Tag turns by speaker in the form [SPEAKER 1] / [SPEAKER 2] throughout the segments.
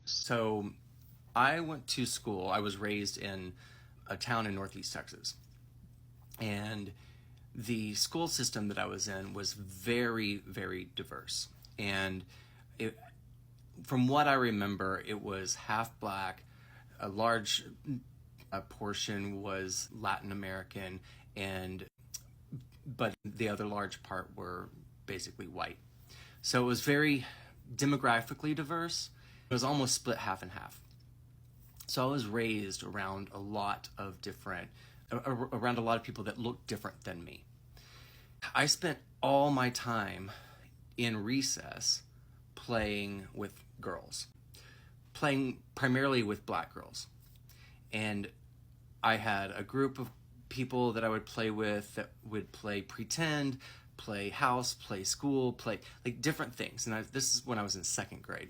[SPEAKER 1] So I went to school. I was raised in a town in Northeast Texas. And the school system that I was in was very, very diverse. And it, from what I remember, it was half black, a large portion was Latin American, and but the other large part were basically white. So it was very demographically diverse. It was almost split half and half. So I was raised around a lot of around a lot of people that looked different than me. I spent all my time in recess playing with girls, playing primarily with black girls. And I had a group of people that I would play with that would play pretend, play house, play school, play like different things. And this is when I was in second grade.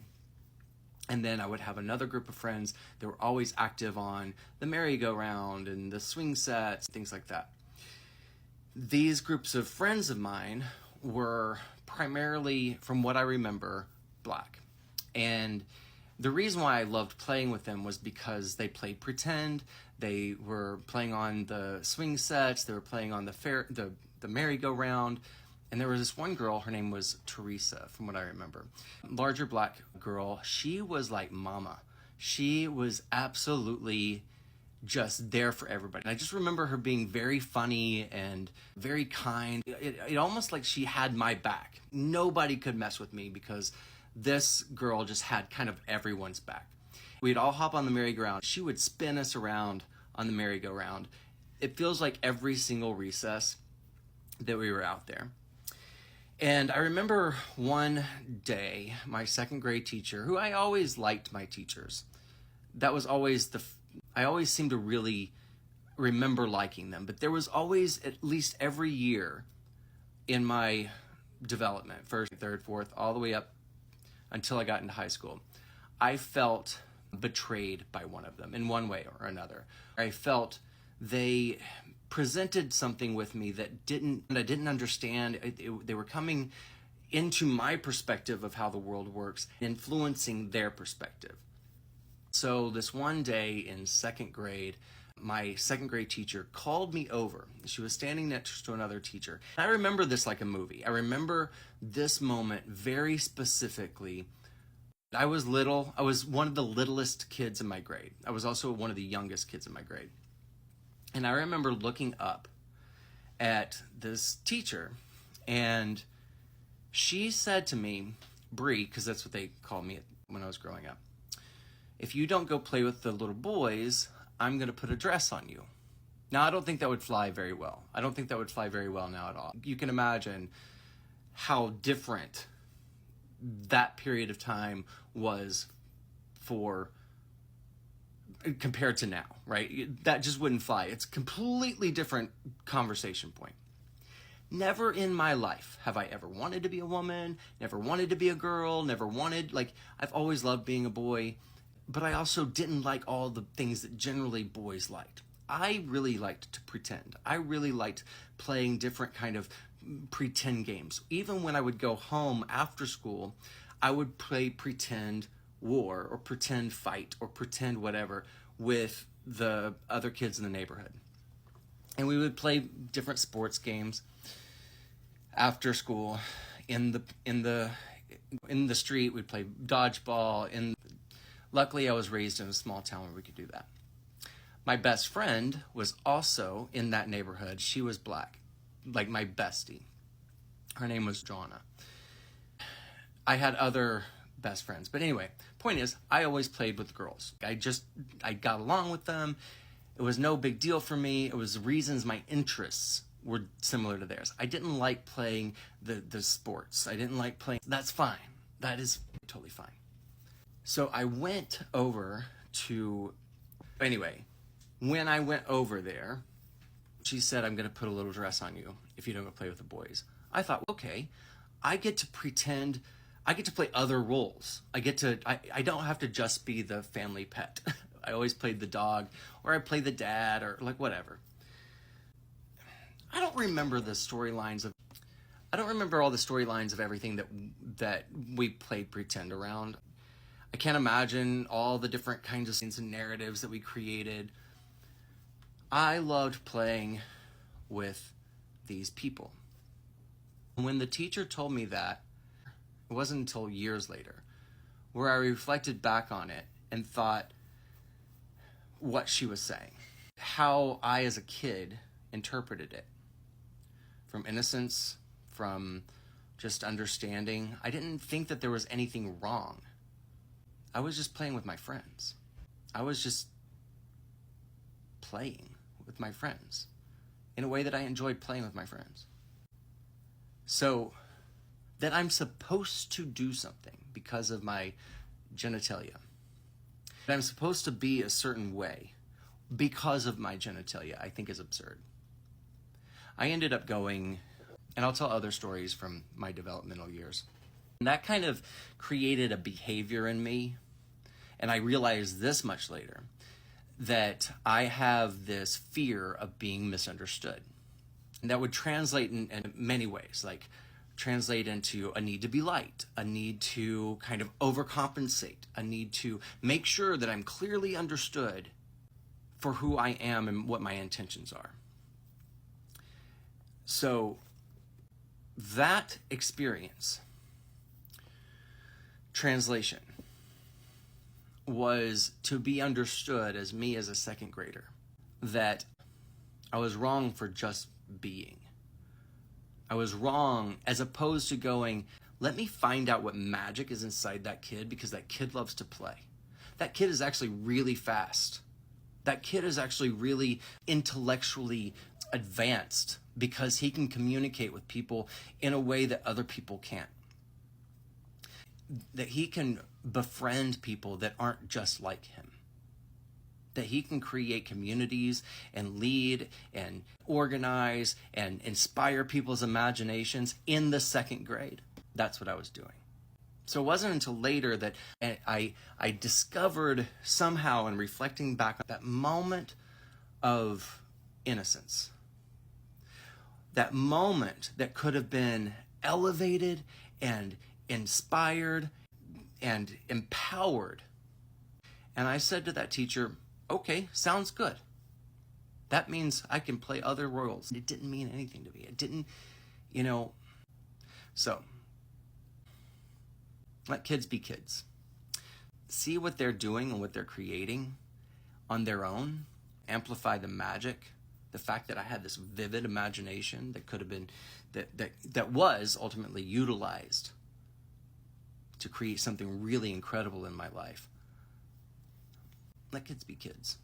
[SPEAKER 1] And then I would have another group of friends that were always active on the merry-go-round and the swing sets, things like that. These groups of friends of mine were primarily, from what I remember, black. And the reason why I loved playing with them was because they played pretend, they were playing on the swing sets, they were playing on the merry-go-round. And there was this one girl, her name was Teresa, from what I remember. Larger black girl, she was like mama. She was absolutely just there for everybody. And I just remember her being very funny and very kind. It almost like she had my back. Nobody could mess with me because this girl just had kind of everyone's back. We'd all hop on the merry-go-round. She would spin us around on the merry-go-round. It feels like every single recess that we were out there. And I remember one day, my second grade teacher, who I always liked my teachers. That was always I always seemed to really remember liking them. But there was always, at least every year in my development, first, third, fourth, all the way up until I got into high school, I felt betrayed by one of them in one way or another. I felt they presented something with me that I didn't understand. They were coming into my perspective of how the world works, influencing their perspective. So this one day in second grade, my second grade teacher called me over. She was standing next to another teacher. I remember this like a movie. I remember this moment very specifically. I was little. I was one of the littlest kids in my grade. I was also one of the youngest kids in my grade. And I remember looking up at this teacher, and she said to me, Bree, because that's what they called me when I was growing up, if you don't go play with the little boys, I'm going to put a dress on you. Now, I don't think that would fly very well. I don't think that would fly very well now at all. You can imagine how different that period of time was compared to now, right? That just wouldn't fly. It's a completely different conversation point. Never in my life have I ever wanted to be a woman, never wanted to be a girl, I've always loved being a boy, but I also didn't like all the things that generally boys liked. I really liked to pretend. I really liked playing different kind of pretend games. Even when I would go home after school, I would play pretend war or pretend fight or pretend whatever with the other kids in the neighborhood. And we would play different sports games after school in the street. We'd play dodgeball. Luckily, I was raised in a small town where we could do that. My best friend was also in that neighborhood. She was black, like my bestie. Her name was Joanna. I had other best friends. But anyway, point is, I always played with girls. I got along with them. It was no big deal for me. It was reasons my interests were similar to theirs. I didn't like playing the sports. I didn't like playing. That's fine. That is totally fine. So I went over to, anyway, when I went over there, she said, I'm going to put a little dress on you if you don't go play with the boys. I thought, okay, I get to pretend, I get to play other roles. I don't have to just be the family pet. I always played the dog, or I played the dad, or like whatever. I don't remember all the storylines of everything that we played pretend around. I can't imagine all the different kinds of scenes and narratives that we created. I loved playing with these people. When the teacher told me that, it wasn't until years later where I reflected back on it and thought what she was saying, how I as a kid interpreted it. From innocence, from just understanding. I didn't think that there was anything wrong. I was just playing with my friends. I was just playing with my friends in a way that I enjoyed playing with my friends. So that I'm supposed to do something because of my genitalia. That I'm supposed to be a certain way because of my genitalia, I think is absurd. I ended up going, and I'll tell other stories from my developmental years. And that kind of created a behavior in me, and I realized this much later, that I have this fear of being misunderstood. And that would translate in many ways, like translate into a need to be liked, a need to kind of overcompensate, a need to make sure that I'm clearly understood for who I am and what my intentions are. So that experience, translation, was to be understood as me as a second grader, that I was wrong for just being. I was wrong as opposed to going, let me find out what magic is inside that kid because that kid loves to play. That kid is actually really fast. That kid is actually really intellectually advanced because he can communicate with people in a way that other people can't. That he can befriend people that aren't just like him. That he can create communities and lead and organize and inspire people's imaginations in the second grade. That's what I was doing. So it wasn't until later that I discovered somehow, in reflecting back on that moment of innocence, that moment that could have been elevated and inspired and empowered. And I said to that teacher, okay, sounds good. That means I can play other roles. It didn't mean anything to me. It didn't, So, let kids be kids. See what they're doing and what they're creating on their own. Amplify the magic. The fact that I had this vivid imagination that could have been, that was ultimately utilized to create something really incredible in my life. Let kids be kids.